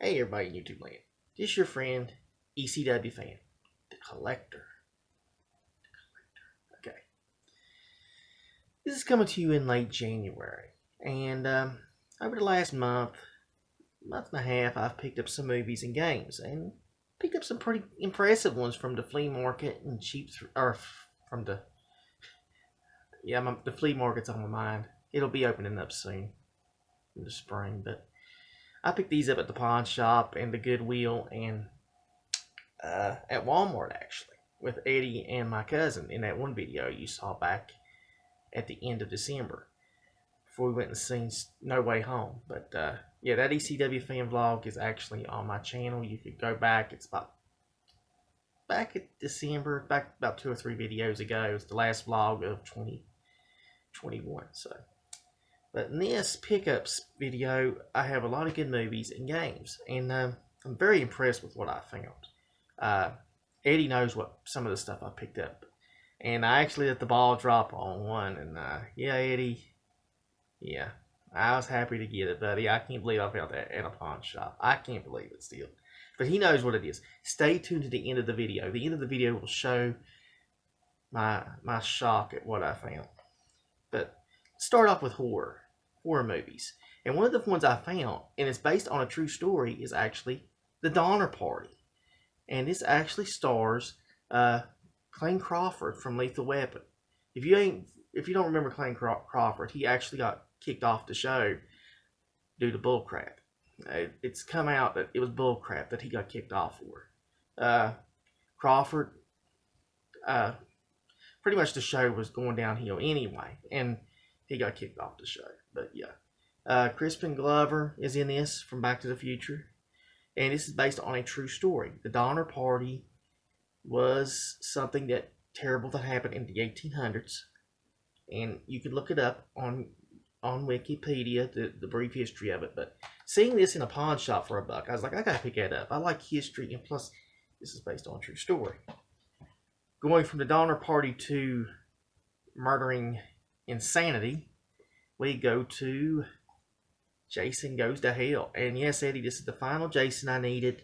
Hey everybody in YouTube land. This is your friend, ECW fan, the collector. Okay. This is coming to you in late January. And over the last month and a half, I've picked up some movies and games. And picked up some pretty impressive ones from the flea market and from the... Yeah, the flea market's on my mind. It'll be opening up soon in the spring, but I picked these up at the pawn shop and the Goodwill and at Walmart actually with Eddie and my cousin in that one video you saw back at the end of December before we went and seen No Way Home. But yeah, that ECW fan vlog is actually on my channel. You could go back. It's back at December, back about 2 or 3 videos ago. It was the last vlog of 2021. So. But in this pickups video, I have a lot of good movies and games, and I'm very impressed with what I found. Eddie knows what some of the stuff I picked up, and I actually let the ball drop on one, and yeah, Eddie, yeah, I was happy to get it, buddy. I can't believe I found that at a pawn shop. I can't believe it still, but he knows what it is. Stay tuned to the end of the video. The end of the video will show my shock at what I found. But start off with horror movies. And one of the ones I found, and it's based on a true story, is actually The Donner Party. And this actually stars Clayne Crawford from Lethal Weapon. If you don't remember Clayne Crawford, he actually got kicked off the show due to bullcrap. It's come out that it was bullcrap that he got kicked off for. Crawford, pretty much the show was going downhill anyway, and he got kicked off the show. But yeah, Crispin Glover is in this from Back to the Future, and this is based on a true story. The Donner Party was something terrible that happened in the 1800s, and you can look it up on Wikipedia, the brief history of it. But seeing this in a pawn shop for $1, I was like, I gotta pick that up. I like history, and plus, this is based on a true story. Going from the Donner Party to murdering insanity, we go to Jason Goes to Hell. And yes, Eddie, this is the final Jason I needed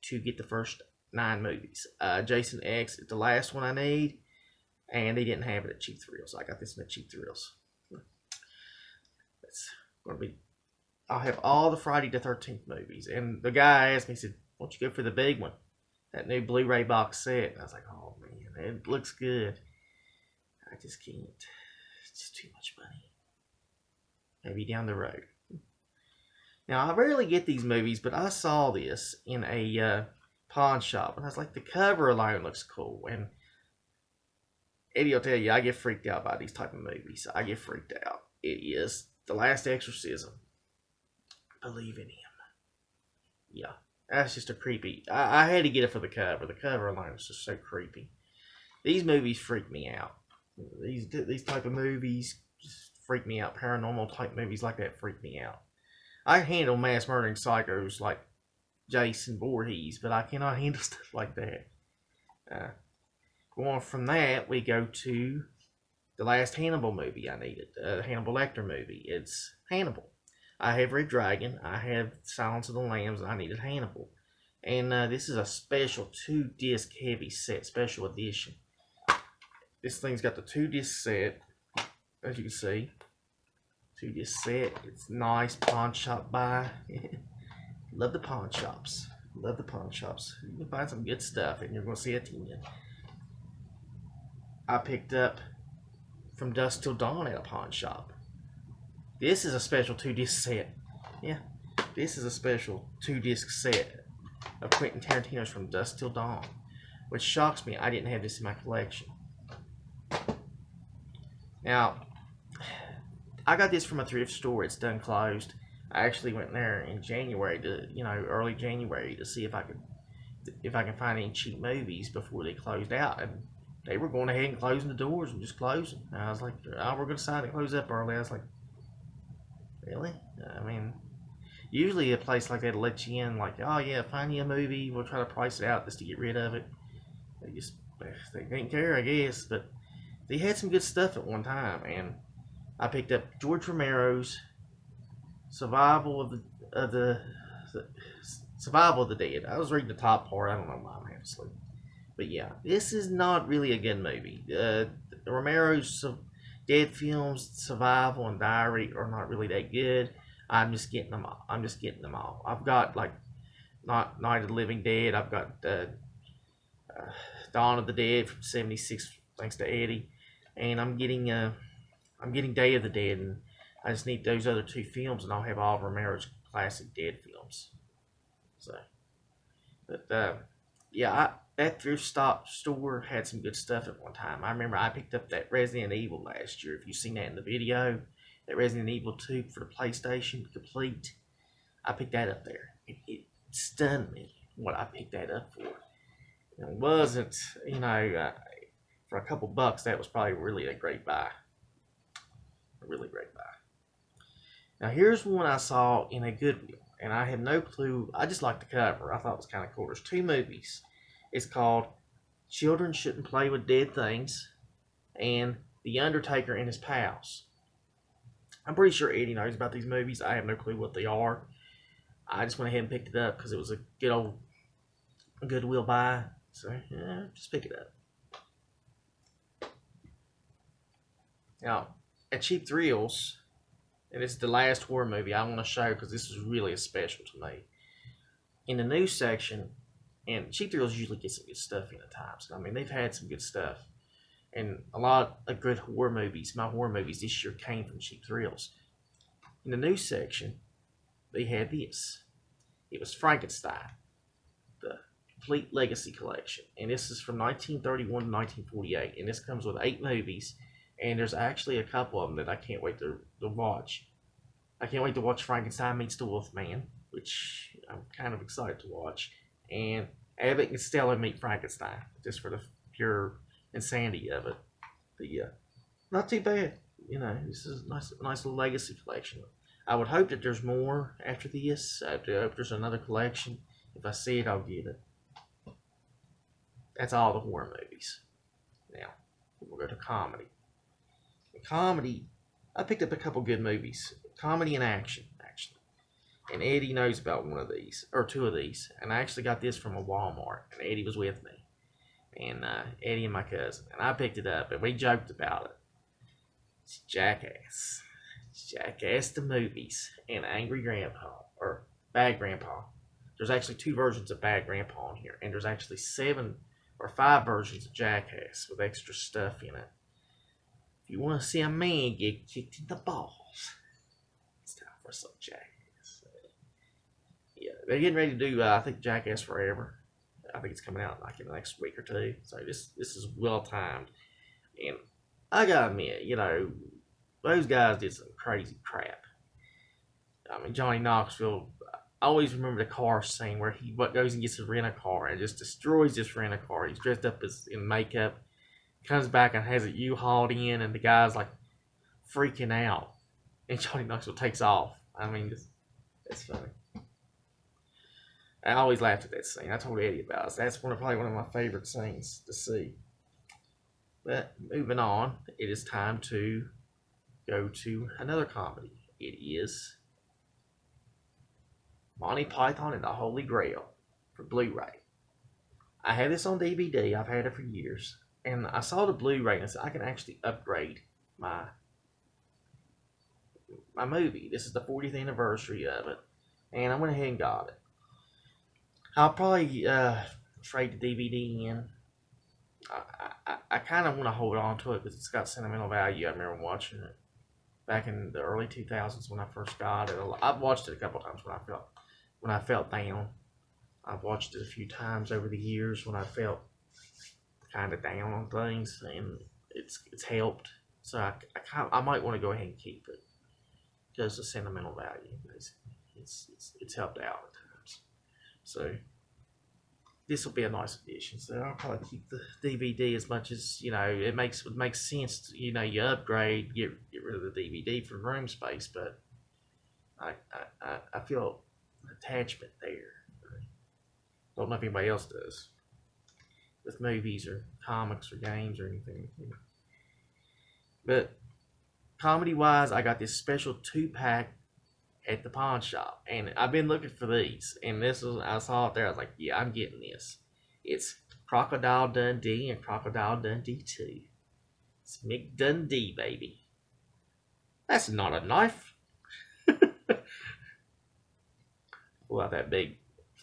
to get the first 9 movies. Jason X is the last one I need, and they didn't have it at Cheap Thrills. I got this at Cheap Thrills. It's going to be... I'll have all the Friday the 13th movies. And the guy asked me, he said, why don't you go for the big one? That new Blu-ray box set. And I was like, oh man, it looks good. I just can't. It's just too much money. Maybe down the road. Now, I rarely get these movies, but I saw this in a pawn shop, and I was like, the cover alone looks cool. And Eddie will tell you, I get freaked out by these type of movies. I get freaked out. It is The Last Exorcism. Believe in him. Yeah, that's just a creepy... I had to get it for the cover. The cover alone is just so creepy. These movies freak me out. These type of movies just freak me out. Paranormal type movies like that freak me out. I handle mass murdering psychos like Jason Voorhees, but I cannot handle stuff like that. Going from that, we go to the last Hannibal movie I needed. Hannibal Lecter movie. It's Hannibal. I have Red Dragon. I have Silence of the Lambs, and I needed Hannibal. And this is a special 2-disc heavy set, special edition. This thing's got the 2-disc set, as you can see. 2-disc set. It's nice pawn shop buy. Love the pawn shops. Love the pawn shops. You can find some good stuff, and you're going to see it to you. I picked up From Dusk Till Dawn at a pawn shop. This is a special 2-disc set. Yeah, this is a special 2-disc set of Quentin Tarantino's From Dusk Till Dawn, which shocks me. I didn't have this in my collection. Now, I got this from a thrift store. It's done closed. I actually went there in January early January to see if I can find any cheap movies before they closed out, and they were going ahead and closing the doors and just closing. And I was like, oh, we're going to decide to close up early. I was like, really? I mean, usually a place like that will let you in, like, oh yeah, find you a movie, we'll try to price it out just to get rid of it. They didn't care, I guess, but they had some good stuff at one time, and I picked up George Romero's Survival of the Survival of the Dead. I was reading the top part. I don't know why I'm half asleep. But yeah, this is not really a good movie. Romero's Dead films, Survival and Diary, are not really that good. I'm just getting them all. I've got like Night of the Living Dead. I've got Dawn of the Dead from '76, thanks to Eddie, and I'm getting Day of the Dead, and I just need those other two films, and I'll have all of Romero's classic Dead films. So, but yeah, that thrift store had some good stuff at one time. I remember I picked up that Resident Evil last year. If you've seen that in the video, that Resident Evil 2 for the PlayStation Complete, I picked that up there. It stunned me what I picked that up for. It wasn't, for a couple bucks, that was probably really a great buy. A really great buy. Now here's one I saw in a Goodwill, and I had no clue. I just liked the cover. I thought it was kind of cool. There's two movies. It's called Children Shouldn't Play with Dead Things and The Undertaker and His Pals. I'm pretty sure Eddie knows about these movies. I have no clue what they are. I just went ahead and picked it up because it was a good old Goodwill buy. So, yeah, just pick it up. Now, at Cheap Thrills, and it's the last horror movie I want to show because this is really special to me. In the news section, and Cheap Thrills usually get some good stuff in at times. I mean, they've had some good stuff. And a lot of good horror movies, my horror movies this year came from Cheap Thrills. In the news section, they had this. It was Frankenstein, the Complete Legacy Collection. And this is from 1931 to 1948. And this comes with 8 movies. And there's actually a couple of them that I can't wait to watch. I can't wait to watch Frankenstein Meets the Wolfman, which I'm kind of excited to watch. And Abbott and Costello Meet Frankenstein, just for the pure insanity of it. But yeah, not too bad. This is a nice little legacy collection. I would hope that there's more after this. I hope there's another collection. If I see it, I'll get it. That's all the horror movies. Now, we'll go to comedy. In comedy, I picked up a couple good movies. Comedy and action, actually. And Eddie knows about one of these, or 2 of these. And I actually got this from a Wal-Mart, and Eddie was with me. And Eddie and my cousin. And I picked it up, and we joked about it. It's Jackass. It's Jackass the movies, and Angry Grandpa, or Bad Grandpa. There's actually 2 versions of Bad Grandpa in here, and there's actually 7 or 5 versions of Jackass with extra stuff in it. If you want to see a man get kicked in the balls, it's time for some Jackass. Yeah, they're getting ready to do, I think, Jackass Forever. I think it's coming out like in the next week or 2. So this is well timed. And I gotta admit, those guys did some crazy crap. I mean, Johnny Knoxville, I always remember the car scene where he goes and gets a rent-a-car and just destroys this rent-a-car. He's dressed up in makeup, comes back and has it U-hauled in, and the guy's like freaking out. And Johnny Knoxville takes off. I mean, it's funny. I always laughed at that scene. I told Eddie about it. That's probably one of my favorite scenes to see. But moving on, it is time to go to another comedy. It is Monty Python and the Holy Grail for Blu-ray. I have this on DVD. I've had it for years. And I saw the Blu-ray and I said, I can actually upgrade my movie. This is the 40th anniversary of it. And I went ahead and got it. I'll probably trade the DVD in. I kind of want to hold on to it because it's got sentimental value. I remember watching it back in the early 2000s when I first got it. I've watched it a couple times when I felt down. I've watched it a few times over the years when I felt kind of down on things, and it's helped. So I might want to go ahead and keep it because of sentimental value. It's helped out at times. So this will be a nice addition. So I'll probably keep the DVD as much as it makes sense. You upgrade, get rid of the DVD for room space, but I feel an attachment there. Don't know if anybody else does with movies or comics or games or anything. But comedy wise, I got this special 2-pack at the pawn shop, and I've been looking for these. And this was I saw it there. I was like, yeah, I'm getting this. It's Crocodile Dundee and Crocodile Dundee 2. It's McDundee, baby. That's not a knife. Well, that big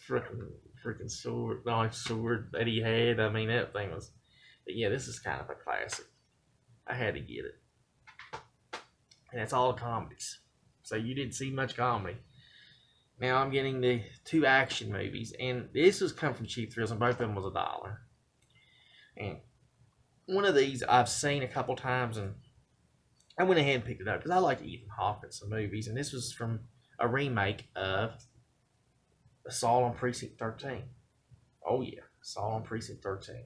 freaking sword, knife sword that he had. I mean, that thing was. But yeah, this is kind of a classic. I had to get it, and it's all comedies. So you didn't see much comedy. Now I'm getting the 2 action movies, and this was come from Cheap Thrills, and both of them was $1. And one of these I've seen a couple times, and I went ahead and picked it up because I like Ethan Hawke in some movies, and this was from a remake of Assault on Precinct 13. Oh yeah, Assault on Precinct 13.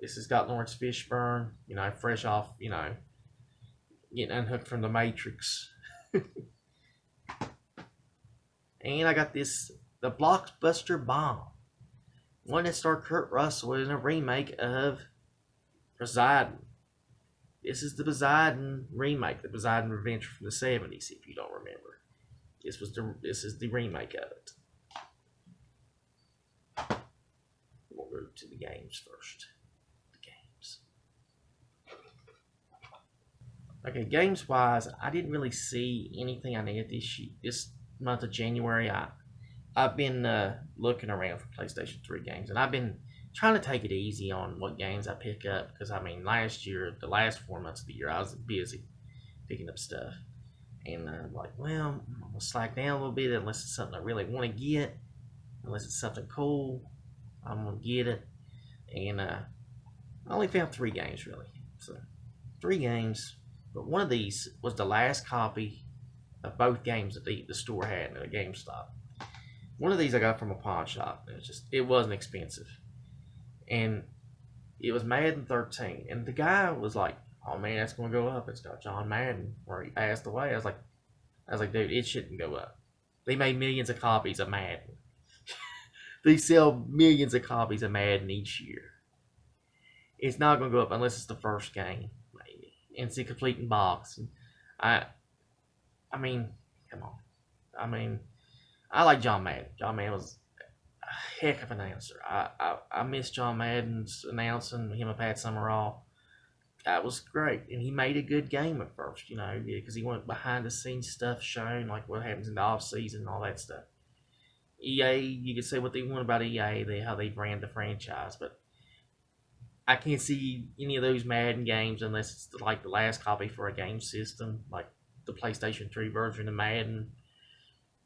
This has got Lawrence Fishburne, fresh off, getting unhooked from the Matrix. And I got this, the Blockbuster Bomb. One that starred Kurt Russell in a remake of Poseidon. This is the Poseidon remake, the Poseidon Revenge from the 70s, if you don't remember. This is the remake of it. We'll go to the games first. Okay, games wise, I didn't really see anything I needed this month of January. I've been looking around for PlayStation 3 games, and I've been trying to take it easy on what games I pick up, because I mean, last year, the last 4 months of the year, I was busy picking up stuff, and I'm like, well, I'm gonna slack down a little bit unless it's something I really want to get, unless it's something cool, I'm gonna get it, and I only found 3 games really, so 3 games. But one of these was the last copy of both games that the store had in a GameStop. One of these I got from a pawn shop. It wasn't expensive. And it was Madden 13. And the guy was like, oh man, that's going to go up. It's got John Madden where he passed away. I was like, dude, it shouldn't go up. They made millions of copies of Madden. They sell millions of copies of Madden each year. It's not going to go up unless it's the first game. It's a complete in box. I mean, come on. I mean, I like John Madden. John Madden was a heck of an announcer. I miss John Madden's announcing, him and Pat Summerall. That was great. And he made a good game at first, because he went behind the scenes stuff showing, like what happens in the off season and all that stuff. EA, you could say what they want about EA, how they brand the franchise, but I can't see any of those Madden games unless it's like the last copy for a game system, like the PlayStation 3 version of Madden.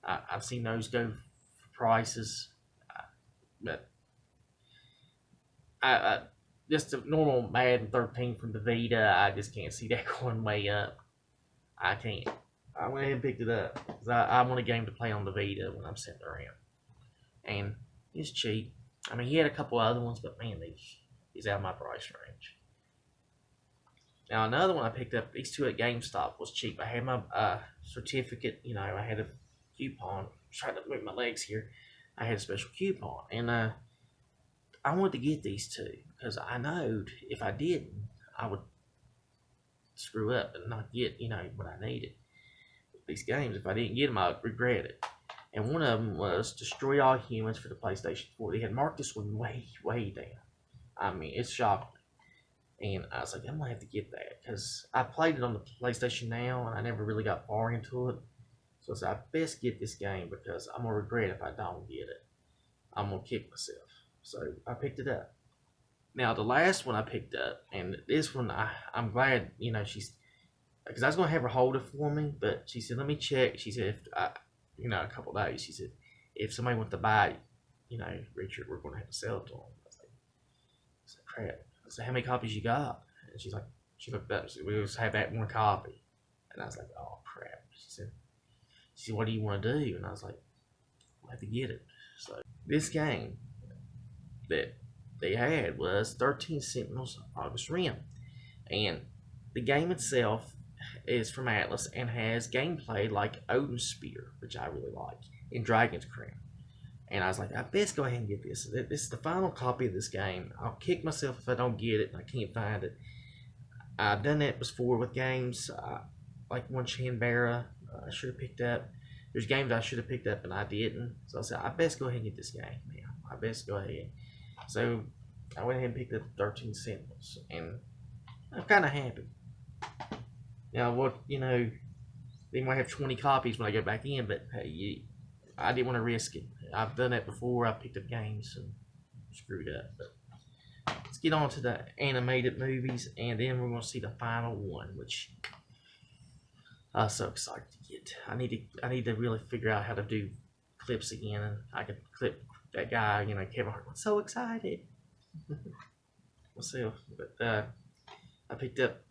I've seen those go for prices, but I just a normal Madden 13 from the Vita, I just can't see that going way up. I can't. I went ahead and picked it up because I want a game to play on the Vita when I'm sitting around, and it's cheap. I mean, he had a couple other ones, but man, he's out of my price range. Now another one I picked up, these 2 at GameStop, was cheap. I had my certificate, I had a coupon. I'm trying to move my legs here. I had a special coupon, and I wanted to get these 2 because I knowed if I didn't, I would screw up and not get what I needed. These games, if I didn't get them, I would regret it. And one of them was Destroy All Humans for the PlayStation 4. They had marked this one way down. I mean, it's shocking. And I was like, I'm going to have to get that. Because I played it on the PlayStation Now, and I never really got far into it. So I said, I best get this game because I'm going to regret if I don't get it. I'm going to kick myself. So I picked it up. Now, the last one I picked up, and this one, I'm glad, she's... Because I was going to have her hold it for me, but she said, let me check. She said, a couple of days, she said, if somebody wants to buy it, Richard, we're going to have to sell it to them. I said, crap. I said, how many copies you got? And she looked up and said, we just have that one copy. And I was like, oh, crap. She said, what do you want to do? And I was like, I'll have to get it. So this game that they had was 13 Sentinels August Rim. And the game itself is from Atlas and has gameplay like Odin's Spear, which I really like, and Dragon's Crown. And I was like, I best go ahead and get this. This is the final copy of this game. I'll kick myself if I don't get it and I can't find it. I've done that before with games like One Chanbara, I should have picked up. There's games I should have picked up and I didn't. So I said, I best go ahead and get this game now. I best go ahead. So I went ahead and picked up 13 Sentinels, and I'm kind of happy. Now, they might have 20 copies when I go back in, but hey, I didn't want to risk it. I've done that before. I picked up games and screwed up. But let's get on to the animated movies, and then we're going to see the final one, which I'm so excited to get. I need to really figure out how to do clips again, and I can clip that guy, Kevin Hart. I'm so excited. We'll see. But I picked up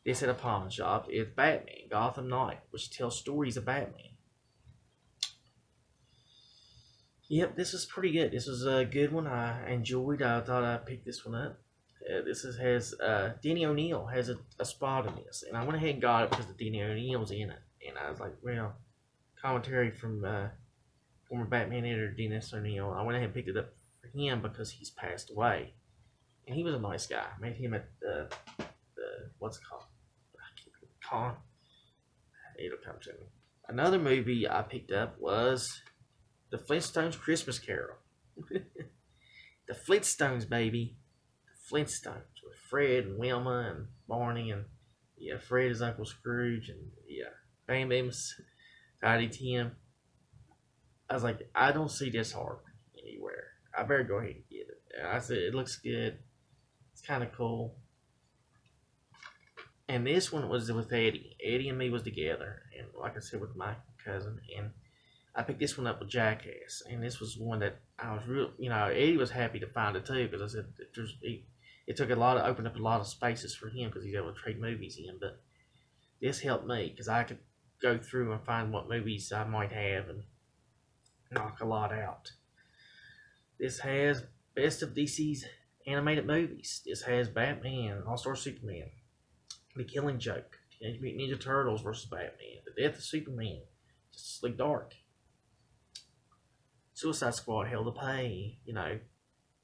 this at a pawn shop. It's Batman, Gotham Knight, which tells stories of Batman. Yep, this was pretty good. This was a good one. I enjoyed. I thought I'd pick this one up. Has Denny O'Neil has a spot in this, and I went ahead and got it because the Denny O'Neil's in it, and I was like, well, commentary from former Batman editor Dennis O'Neil. I went ahead and picked it up for him because he's passed away, and he was a nice guy. I met him at the what's it called? Con. It'll come to me. Another movie I picked up was the Flintstones Christmas Carol. The Flintstones, baby. Flintstones with Fred and Wilma and Barney, and Fred is Uncle Scrooge, and Bam Bam's Tiny Tim. I was like, I don't see this horror anywhere. I better go ahead and get it. And I said, it looks good. It's kind of cool. And this one was with Eddie. Eddie and me was together, and like I said, with my cousin, and I picked this one up with Jackass, and this was one that I was real. Eddie was happy to find it too, because I said it took opened up a lot of spaces for him because he's able to trade movies in. But this helped me because I could go through and find what movies I might have and knock a lot out. This has best of DC's animated movies. This has Batman, All-Star Superman, The Killing Joke, Teenage Mutant Ninja Turtles vs. Batman, The Death of Superman, Justice League Dark, Suicide Squad, Hell to Pay.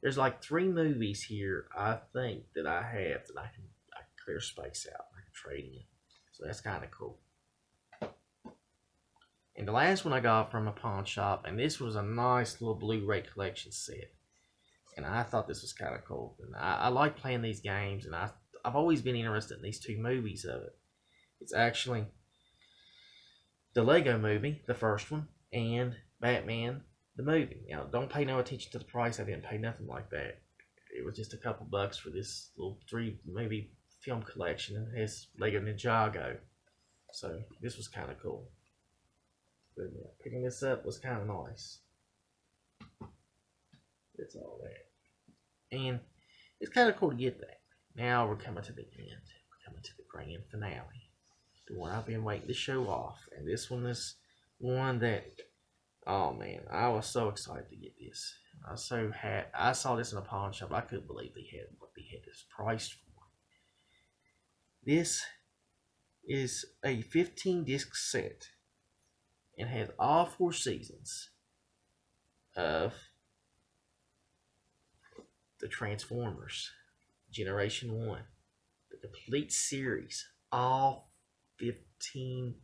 There's like 3 movies here I think that I have that I can clear space out. I can trade in. So that's kind of cool. And the last one I got from a pawn shop, and this was a nice little Blu-ray collection set. And I thought this was kind of cool. And I like playing these games, and I've always been interested in these 2 movies of it. It's actually the Lego Movie, the first one, and Batman the movie. Don't pay no attention to the price. I didn't pay nothing like that. It was just a couple bucks for this little 3 movie film collection, and it has Lego Ninjago. So this was kind of cool. But picking this up was kind of nice. That's all that. And it's kind of cool to get that. Now we're coming to the end. We're coming to the grand finale. The one I've been waiting to show off. And this one is one that, oh man, I was so excited to get this. I was so happy. I saw this in a pawn shop. I couldn't believe they had what they had this priced for. This is a 15 disc set and has all 4 seasons of the Transformers Generation 1. The complete series. All 15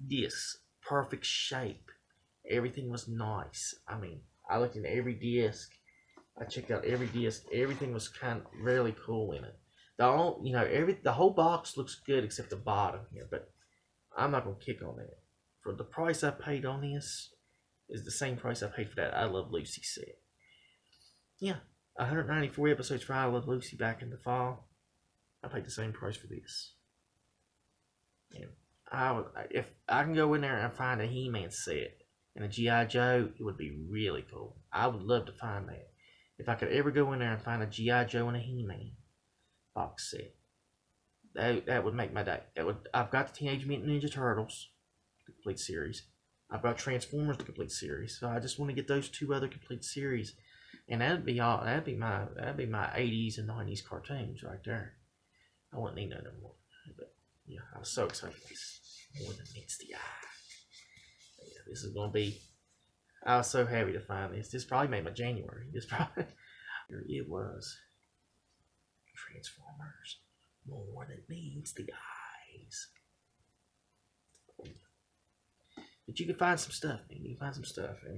discs. Perfect shape. Everything was nice. I mean, I looked at every disc. I checked out every disc. Everything was kind of really cool in it. The whole box looks good except the bottom here, but I'm not gonna kick on that. For the price I paid on this is the same price I paid for that I Love Lucy set. Yeah, 194 episodes for I Love Lucy back in the fall. I paid the same price for this. And if I can go in there and find a He-Man set and a G.I. Joe, it would be really cool. I would love to find that. If I could ever go in there and find a G.I. Joe and a He-Man box set, that would make my day. I've got the Teenage Mutant Ninja Turtles, the complete series. I've got Transformers, the complete series. So I just want to get those 2 other complete series, and that'd be all. That'd be my 80s and 90s cartoons right there. I wouldn't need none more. But yeah, I was so excited for this. More than meets the eye. But yeah, this is gonna be. I was so happy to find this. This probably made my January. This probably. It was. Transformers. More than meets the eyes. But you can find some stuff, man. You can find some stuff, and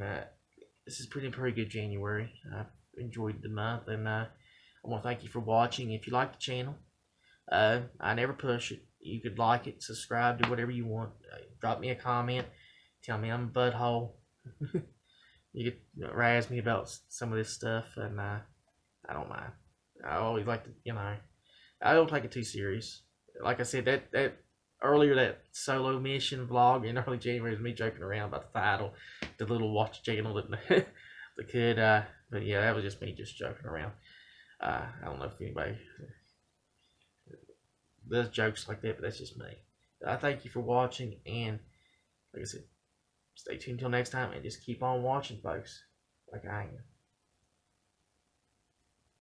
this is pretty good January. I've enjoyed the month, and I want to thank you for watching. If you like the channel, I never push it. You could like it, subscribe, do whatever you want. Drop me a comment. Tell me I'm a butthole. You could razz me about some of this stuff, and I don't mind. I always like to, I don't take it too serious. Like I said, that earlier, that solo mission vlog in early January was me joking around about the title, the little watch channel that the kid. But yeah, that was just me just joking around. I don't know if anybody does jokes like that, but that's just me. I thank you for watching, and like I said, stay tuned until next time, and just keep on watching, folks, like I am.